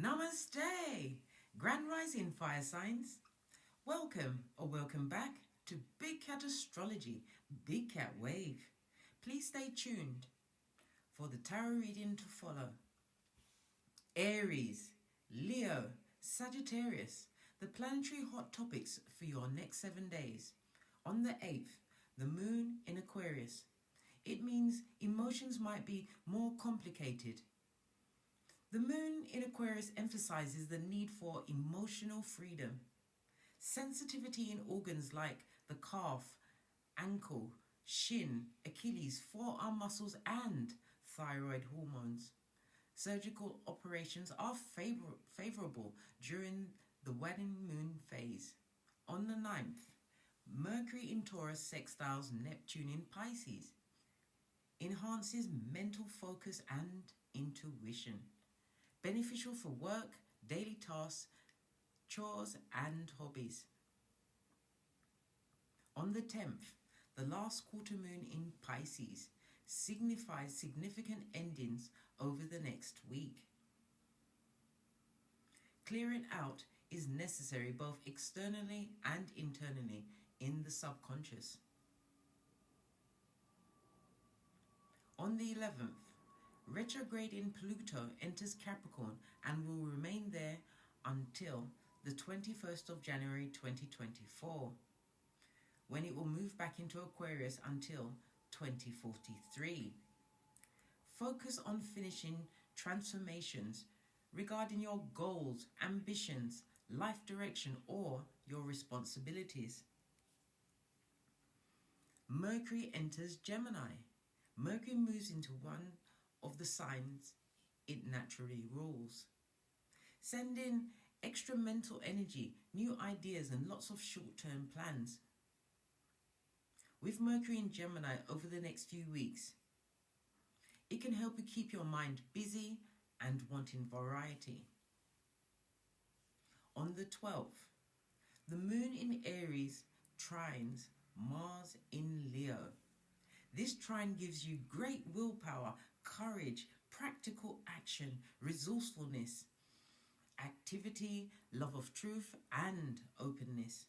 Namaste, Grand Rising Fire Signs. Welcome or welcome back to Big Cat Astrology, Big Cat Wave. Please stay tuned for the tarot reading to follow. Aries, Leo, Sagittarius, the planetary hot topics for your next 7 days. On the 8th, the moon in Aquarius. It means emotions might be more complicated. The moon in Aquarius emphasizes the need for emotional freedom. Sensitivity in organs like the calf, ankle, shin, Achilles, forearm muscles and thyroid hormones. Surgical operations are favorable during the waning moon phase. On the 9th, Mercury in Taurus sextiles Neptune in Pisces. Enhances mental focus and intuition. Beneficial for work, daily tasks, chores and hobbies. On the 10th, the last quarter moon in Pisces signifies significant endings over the next week. Clearing out is necessary both externally and internally in the subconscious. On the 11th, retrograding Pluto enters Capricorn and will remain there until the 21st of January 2024, when it will move back into Aquarius until 2043. Focus on finishing transformations regarding your goals, ambitions, life direction, or your responsibilities. Mercury enters Gemini. Mercury moves into one of the signs it naturally rules. Send in extra mental energy, new ideas, and lots of short-term plans. With Mercury in Gemini over the next few weeks, it can help you keep your mind busy and wanting variety. On the 12th, the moon in Aries trines Mars in Leo. This trine gives you great willpower, courage, practical action, resourcefulness, activity, love of truth, and openness.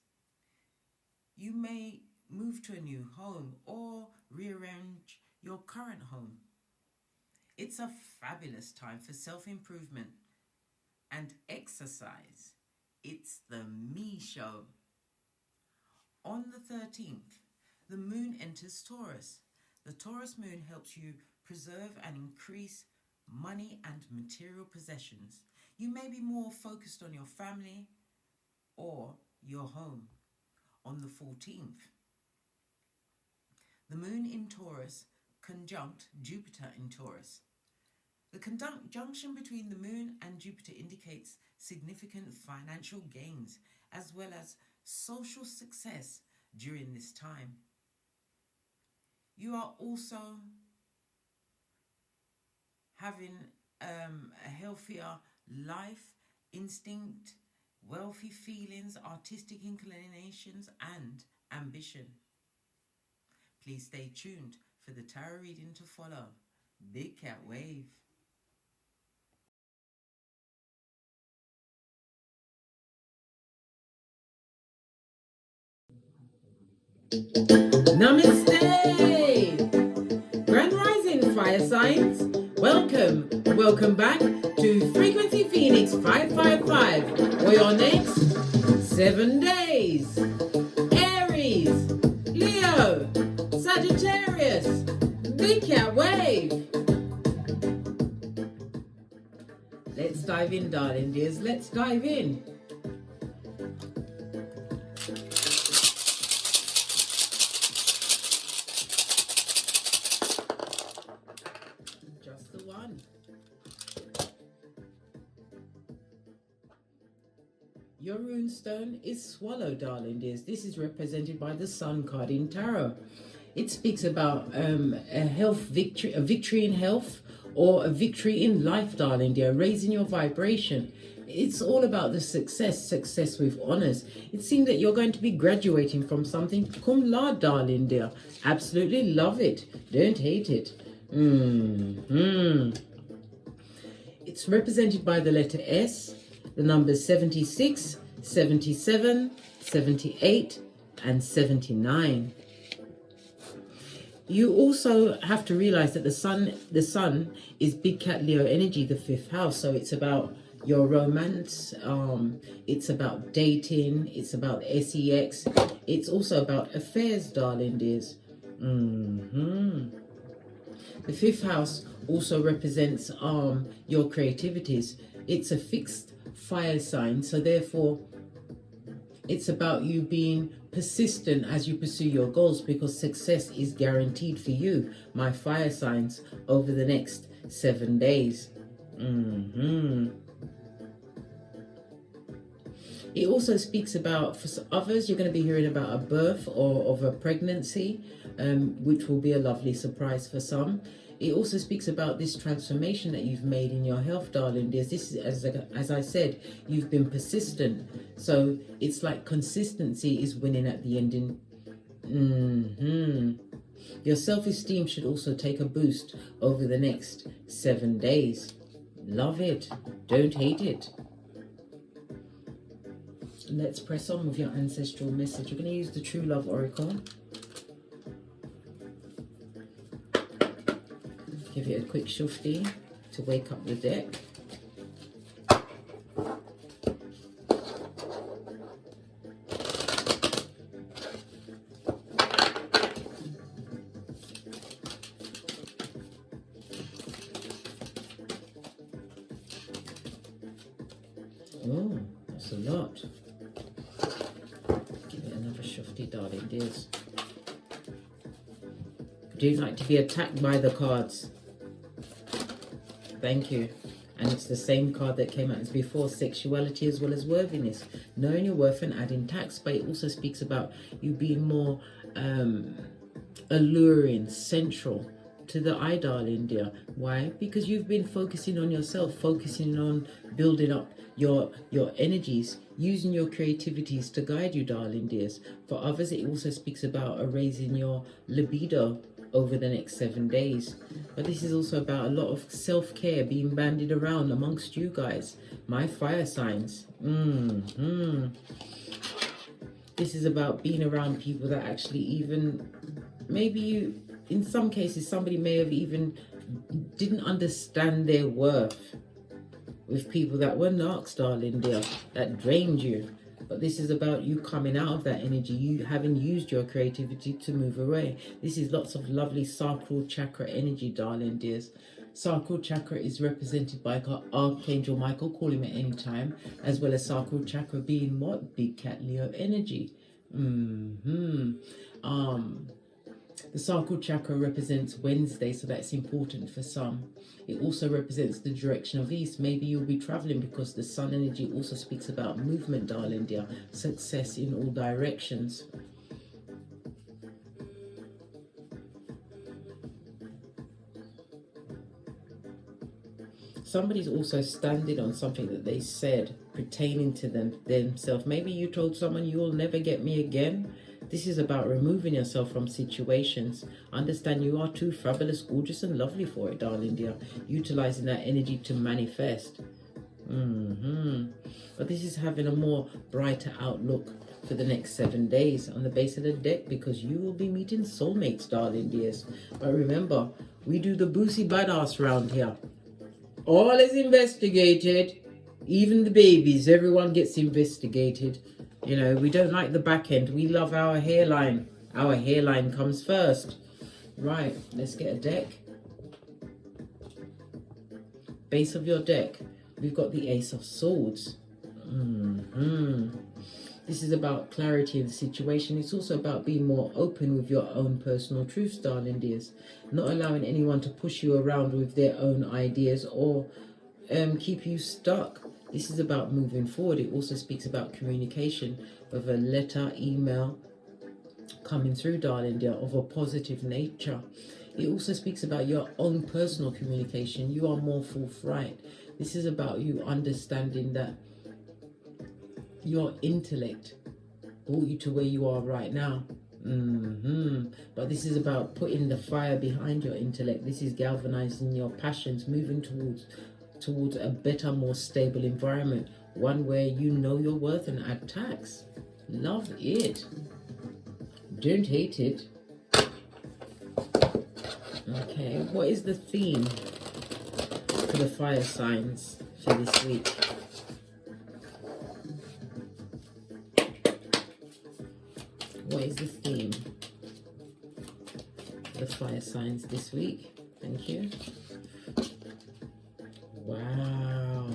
You may move to a new home or rearrange your current home. It's a fabulous time for self-improvement and exercise. It's the me show. On the 13th, the moon enters Taurus. The Taurus moon helps you preserve and increase money and material possessions. You may be more focused on your family or your home. On the 14th, the moon in Taurus conjunct Jupiter in Taurus. The conjunction between the moon and Jupiter indicates significant financial gains as well as social success during this time. You are also having a healthier life, instinct, wealthy feelings, artistic inclinations, and ambition. Please stay tuned for the tarot reading to follow. Big Cat Wave. Namaste! Grand Rising Fire Signs. Welcome back to Frequency Phoenix 555 for your next 7 days. Aries, Leo, Sagittarius, Big Cat Wave. Let's dive in, darling dears. Let's dive in. Just the one. Your runestone is Swallow, darling dears. This is represented by the Sun card in Tarot. It speaks about a victory in health, or a victory in life, darling dear, raising your vibration. It's all about the success with honors. It seems that you're going to be graduating from something cum laude, darling dear. Absolutely love it. Don't hate it. It's represented by the letter S, the numbers 76, 77, 78, and 79. You also have to realize that the sun is Big Cat Leo energy, the 5th house. So it's about your romance, it's about dating, it's about sex, it's also about affairs, darling dears. The 5th house also represents your creativities. It's a fixed fire sign, so therefore it's about you being persistent as you pursue your goals, because success is guaranteed for you, my fire signs, over the next 7 days. It also speaks about, for others, you're going to be hearing about a birth or of a pregnancy, which will be a lovely surprise for some. It also speaks about this transformation that you've made in your health, darling dears. This is, as I said, you've been persistent. So it's like consistency is winning at the ending. Your self-esteem should also take a boost over the next 7 days. Love it. Don't hate it. Let's press on with your ancestral message. We're going to use the True Love Oracle. Give it a quick shufti to wake up the deck. Oh, that's a lot. Give it another shufti, darling dears. Do you like to be attacked by the cards? Thank you. And it's the same card that came out as before, sexuality as well as worthiness. Knowing your worth and adding tax, but it also speaks about you being more alluring, central to the eye, darling dear. Why? Because you've been focusing on yourself, focusing on building up your energies, using your creativities to guide you, darling dears. For others, it also speaks about raising your libido over the next 7 days. But this is also about a lot of self-care being bandied around amongst you guys, my fire signs. This is about being around people that actually even, maybe you, in some cases, somebody may have even didn't understand their worth, with people that were narcs, darling dear, that drained you. But this is about you coming out of that energy, you having used your creativity to move away. This is lots of lovely sacral chakra energy, darling dears. Sacral chakra is represented by Archangel Michael, call him at any time, as well as sacral chakra being what? Big Cat Leo energy. The sacral chakra represents Wednesday, so that's important for some. It also represents the direction of east. Maybe you'll be traveling because the sun energy also speaks about movement, darling dear. Success in all directions. Somebody's also standing on something that they said pertaining to themselves. Maybe you told someone, you'll never get me again. This is about removing yourself from situations. Understand you are too fabulous, gorgeous, and lovely for it, darling dear. Utilizing that energy to manifest. But this is having a more brighter outlook for the next 7 days on the base of the deck, because you will be meeting soulmates, darling dears. But remember, we do the boozy badass round here. All is investigated. Even the babies, everyone gets investigated. You know, we don't like the back end. We love our hairline. Our hairline comes first. Right, let's get a deck. Base of your deck, we've got the Ace of Swords. This is about clarity of the situation. It's also about being more open with your own personal truths, darling dears. Not allowing anyone to push you around with their own ideas or keep you stuck. This is about moving forward. It also speaks about communication, with a letter, email coming through, darling dear, of a positive nature. It also speaks about your own personal communication. You are more forthright. This is about you understanding that your intellect brought you to where you are right now. But this is about putting the fire behind your intellect. This is galvanizing your passions, moving towards towards a better, more stable environment, one where you know your worth and add tax. Love it. Don't hate it. Okay, what is the theme for the fire signs for this week? What is the theme for the fire signs this week? Thank you. Wow.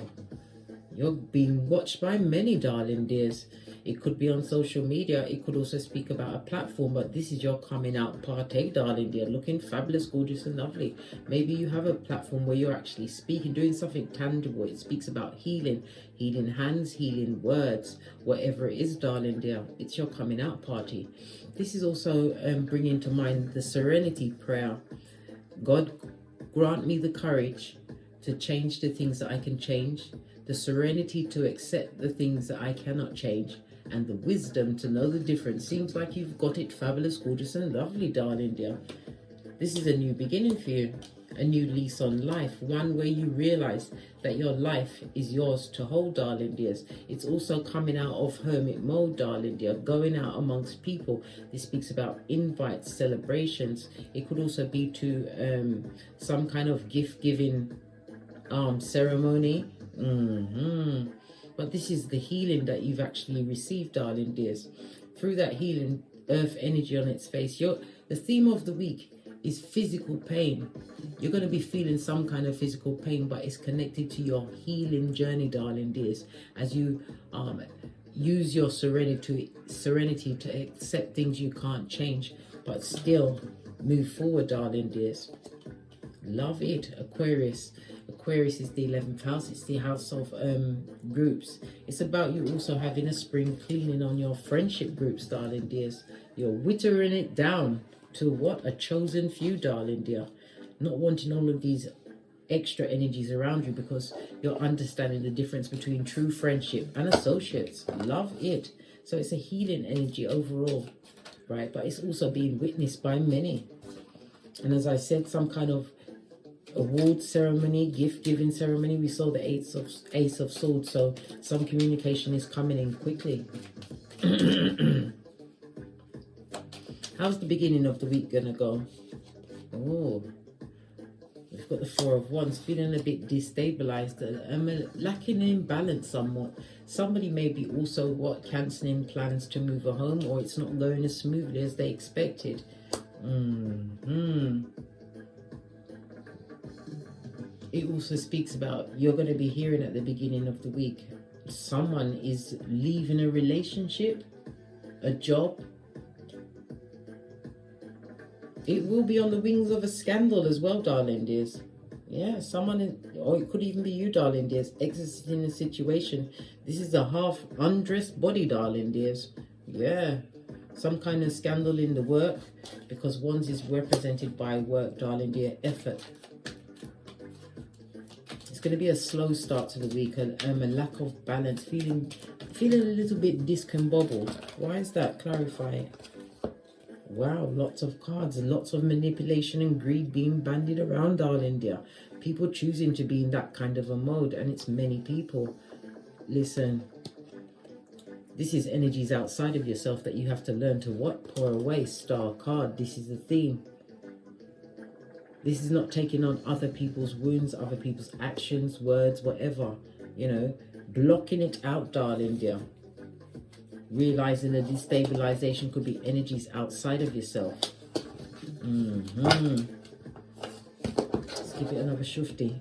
You're being watched by many, darling dears. It could be on social media. It could also speak about a platform, but this is your coming out party, darling dear. Looking fabulous, gorgeous and lovely. Maybe you have a platform where you're actually speaking, doing something tangible. It speaks about healing, healing hands, healing words, whatever it is, darling dear. It's your coming out party. This is also bringing to mind the serenity prayer. God, grant me the courage to change the things that I can change, the serenity to accept the things that I cannot change, and the wisdom to know the difference. Seems like you've got it fabulous, gorgeous and lovely, darling dear. This is a new beginning for you, a new lease on life, one where you realize that your life is yours to hold, darling dears. It's also coming out of hermit mode, darling dear, going out amongst people. This speaks about invites, celebrations. It could also be to some kind of gift-giving ceremony. But this is the healing that you've actually received, darling dears. Through that healing, earth energy on its face. The theme of the week is physical pain. You're going to be feeling some kind of physical pain, but it's connected to your healing journey, darling dears, as you use your serenity to accept things you can't change, but still move forward, darling dears. Love it. Aquarius. Aquarius is the 11th house. It's the house of groups. It's about you also having a spring cleaning on your friendship groups, darling dears. You're whittering it down to what? A chosen few, darling dear. Not wanting all of these extra energies around you, because you're understanding the difference between true friendship and associates. Love it. So it's a healing energy overall, right? But it's also being witnessed by many. And as I said, some kind of award ceremony, gift-giving ceremony. We saw the Ace of Swords, so some communication is coming in quickly. How's the beginning of the week gonna go? Oh, we've got the Four of Wands, feeling a bit destabilized, lacking in balance somewhat. Somebody may be also cancelling plans to move a home, or it's not going as smoothly as they expected. It also speaks about, you're going to be hearing at the beginning of the week, someone is leaving a relationship, a job. It will be on the wings of a scandal as well, darling dears. Yeah, someone, or it could even be you, darling dears, exiting a situation. This is a half undressed body, darling dears. Yeah, some kind of scandal in the work, because Wands is represented by work, darling dear, effort. It's going to be a slow start to the week, and a lack of balance, feeling a little bit discombobbled. Why is that? Clarify it. Wow, lots of cards and lots of manipulation and greed being bandied around, darling dear. People choosing to be in that kind of a mode, and it's many people. Listen, this is energies outside of yourself that you have to learn to pour away. Star card, this is the theme. This is not taking on other people's wounds, other people's actions, words, whatever. You know, blocking it out, darling dear. Realizing the destabilization could be energies outside of yourself. Let's give it another shufti.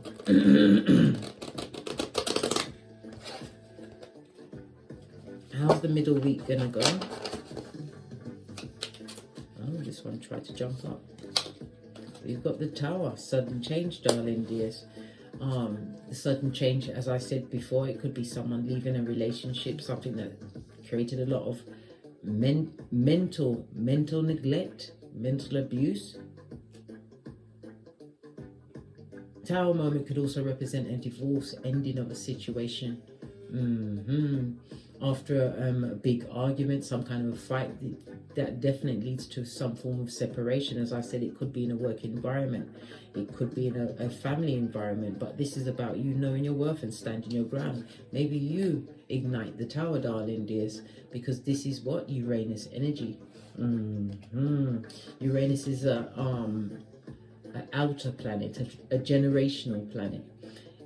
How's the middle week gonna go? Oh, this one tried to jump up. We've got the Tower, sudden change, darling dears. The sudden change, as I said before, it could be someone leaving a relationship, something that created a lot of mental neglect, mental abuse. Tower moment could also represent a divorce, ending of a situation. after a big argument, some kind of a fight, that definitely leads to some form of separation. As I said, it could be in a work environment, it could be in a family environment, but this is about you knowing your worth and standing your ground. Maybe you ignite the tower, darling dears, because this is what Uranus energy. Uranus is an outer planet, a generational planet.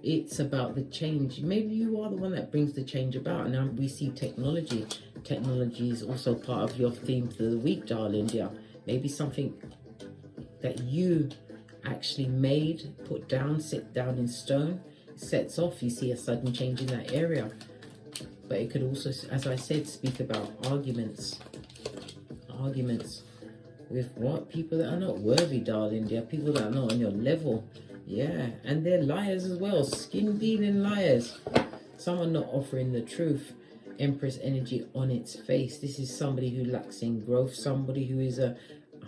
It's about the change. Maybe you are the one that brings the change about. And now we see technology. Technology is also part of your theme for the week, darling dear. Maybe something that you actually made, put down, set down in stone, sets off. You see a sudden change in that area. But it could also, as I said, speak about arguments. Arguments with what? People that are not worthy, darling dear. People that are not on your level. Yeah, and they're liars as well, skin-dealing liars. Someone not offering the truth. Empress energy on its face. This is somebody who lacks in growth, somebody who is a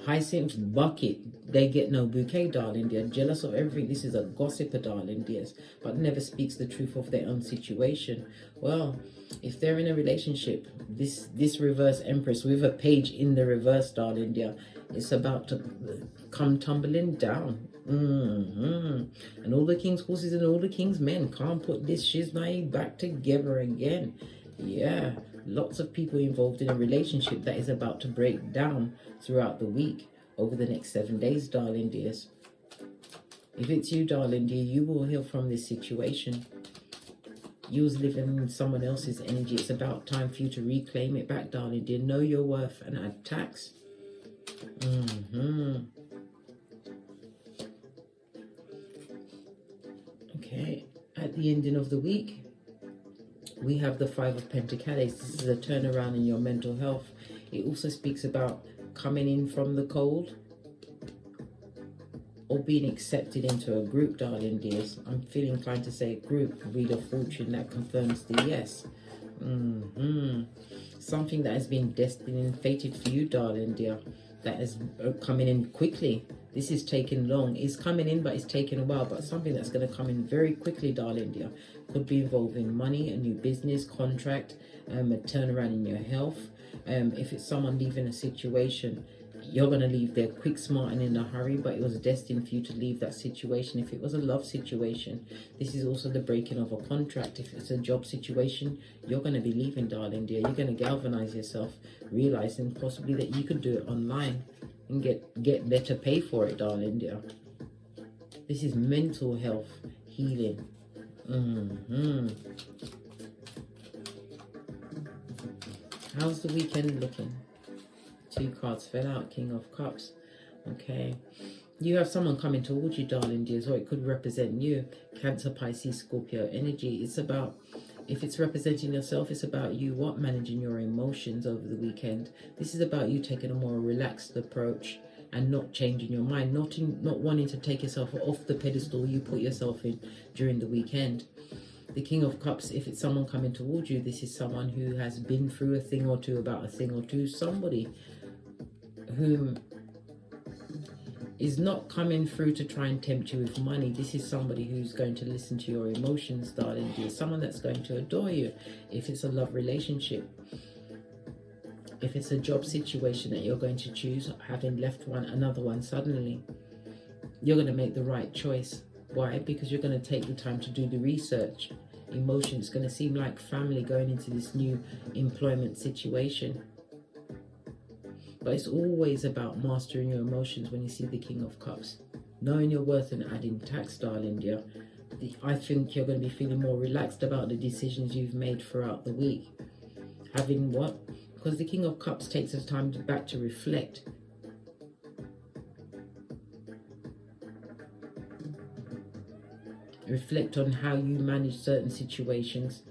hyacinth bucket. They get no bouquet, darling dear. Jealous of everything. This is a gossiper, darling dears, but never speaks the truth of their own situation. Well, if they're in a relationship, this reverse Empress with a page in the reverse, darling dear, it's about to come tumbling down. And all the king's horses and all the king's men can't put this shiznai back together again. Yeah, lots of people involved in a relationship that is about to break down throughout the week over the next 7 days, darling dears. If it's you, darling dear, you will heal from this situation. You was living in someone else's energy. It's about time for you to reclaim it back, darling dear. Know your worth and add tax. Okay, at the ending of the week, we have the Five of Pentacles. This is a turnaround in your mental health. It also speaks about coming in from the cold or being accepted into a group, darling dears. I'm feeling inclined to say group. Wheel of Fortune, that confirms the yes. Something that has been destined and fated for you, darling dear, that is coming in quickly. This is taking long. It's coming in, but it's taking a while. But something that's going to come in very quickly, darling dear. Could be involving money, a new business, contract, a turnaround in your health. If it's someone leaving a situation, you're going to leave there quick, smart, and in a hurry. But it was destined for you to leave that situation. If it was a love situation, this is also the breaking of a contract. If it's a job situation, you're going to be leaving, darling dear. You're going to galvanize yourself, realizing possibly that you could do it online and get better pay for it, darling dear. This is mental health healing. How's the weekend looking? 2 cards fell out. King of Cups. Okay, you have someone coming towards you, darling dears, or it could represent you. Cancer, Pisces, Scorpio energy. It's about, if it's representing yourself, it's about you managing your emotions over the weekend. This is about you taking a more relaxed approach and not changing your mind, not wanting to take yourself off the pedestal you put yourself in during the weekend. The King of Cups, if it's someone coming towards you, this is someone who has been through a thing or two about a thing or two. Somebody whom is not coming through to try and tempt you with money. This is somebody who's going to listen to your emotions, darling dear. Someone that's going to adore you. If it's a love relationship, if it's a job situation that you're going to choose, having left another one suddenly, you're going to make the right choice. Why? Because you're going to take the time to do the research. Emotion, it's going to seem like family going into this new employment situation. But it's always about mastering your emotions when you see the King of Cups. Knowing your worth and adding tax, darling dear. I think you're going to be feeling more relaxed about the decisions you've made throughout the week. Having what? Because the King of Cups takes us time back to reflect. Reflect on how you manage certain situations.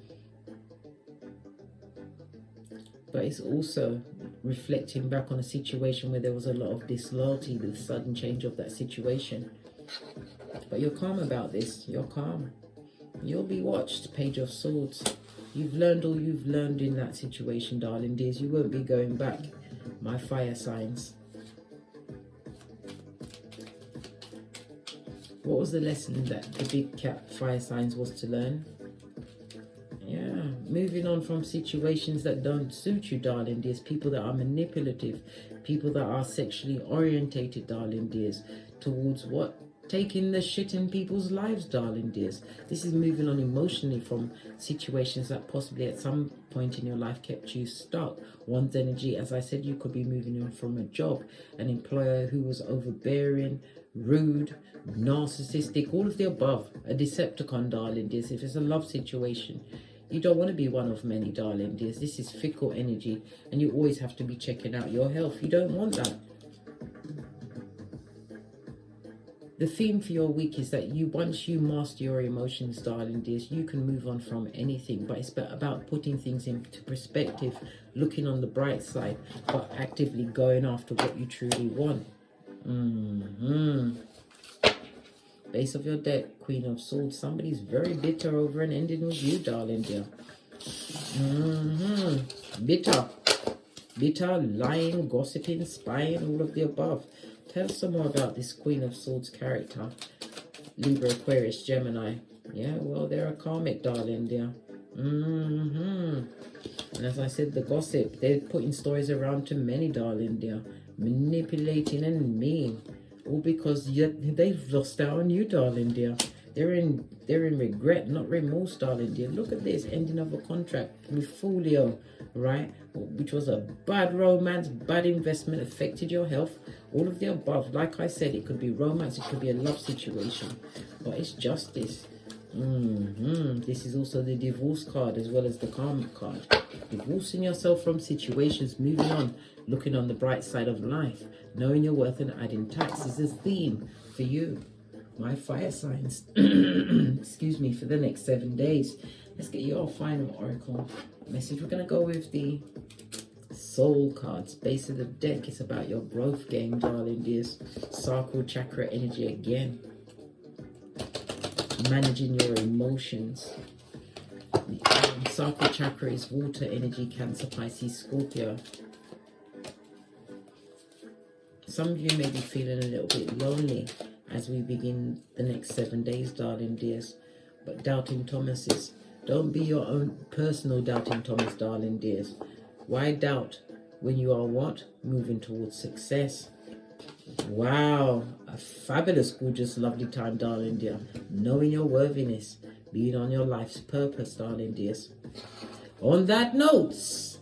But it's also reflecting back on a situation where there was a lot of disloyalty, the sudden change of that situation. But you're calm about this. You're calm. You'll be watched. Page of Swords. You've learned all you've learned in that situation, darling dears. You won't be going back. My fire signs. What was the lesson that the big cat fire signs was to learn? Yeah, moving on from situations that don't suit you, darling dears. People that are manipulative, people that are sexually orientated, darling dears, towards what? Taking the shit in people's lives, darling dears. This is moving on emotionally from situations that possibly at some point in your life kept you stuck. One's energy, as I said, you could be moving on from a job, an employer who was overbearing, rude, narcissistic, all of the above. A Decepticon, darling dears. If it's a love situation, you don't want to be one of many, darling dears. This is fickle energy, and you always have to be checking out your health. You don't want that. The theme for your week is that once you master your emotions, darling dears, you can move on from anything. But it's about putting things into perspective, looking on the bright side, but actively going after what you truly want. Base of your deck, Queen of Swords. Somebody's very bitter over an ending with you, darling dear. Bitter, lying, gossiping, spying, all of the above. Tell us some more about this Queen of Swords character. Libra, Aquarius, Gemini. Yeah, well, they're a karmic, darling dear. And as I said, the gossip. They're putting stories around to many, darling dear. Manipulating and mean. All because they've lost out on you, darling dear. They're in regret, not remorse, darling dear. Look at this, ending of a contract with Folio, right? Which was a bad romance, bad investment, affected your health, all of the above. Like I said, it could be romance, it could be a love situation, but it's justice. This is also the divorce card as well as the karma card. Divorcing yourself from situations, moving on, looking on the bright side of life, knowing your worth and adding tax is a theme for you, my fire signs. Excuse me, for the next 7 days. Let's get your final oracle message. We're going to go with the soul cards. Base of the deck is about your growth game, darling dears. Sacral chakra energy again. Managing your emotions. The sacral chakra is water energy, Cancer, Pisces, Scorpio. Some of you may be feeling a little bit lonely as we begin the next 7 days, darling dears. But doubting Thomases, don't be your own personal doubting Thomas, darling dears. Why doubt when you are what? Moving towards success. Wow, a fabulous, gorgeous, lovely time, darling dear. Knowing your worthiness, being on your life's purpose, darling dears. On that note,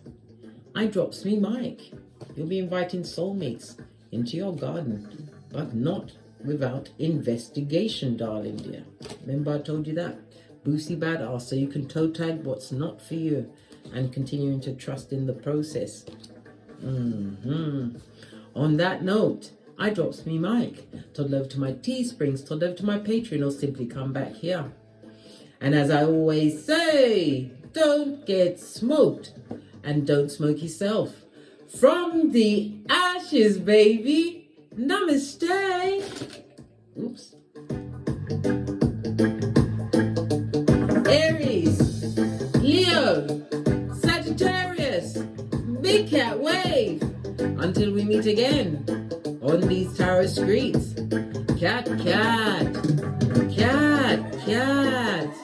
I drops me mic. You'll be inviting soulmates into your garden, but not without investigation, darling dear. Remember I told you that? Boosie badass, so you can toe tag what's not for you and continuing to trust in the process. On that note, I drops me mic. Toddle over to my Teesprings, toddle over to my Patreon, or simply come back here. And as I always say, don't get smoked and don't smoke yourself. From the ashes, baby. Namaste. Oops. Aries, Leo, Sagittarius, Big Cat Wave. Until we meet again on these tarot streets. Cat, cat, cat, cat.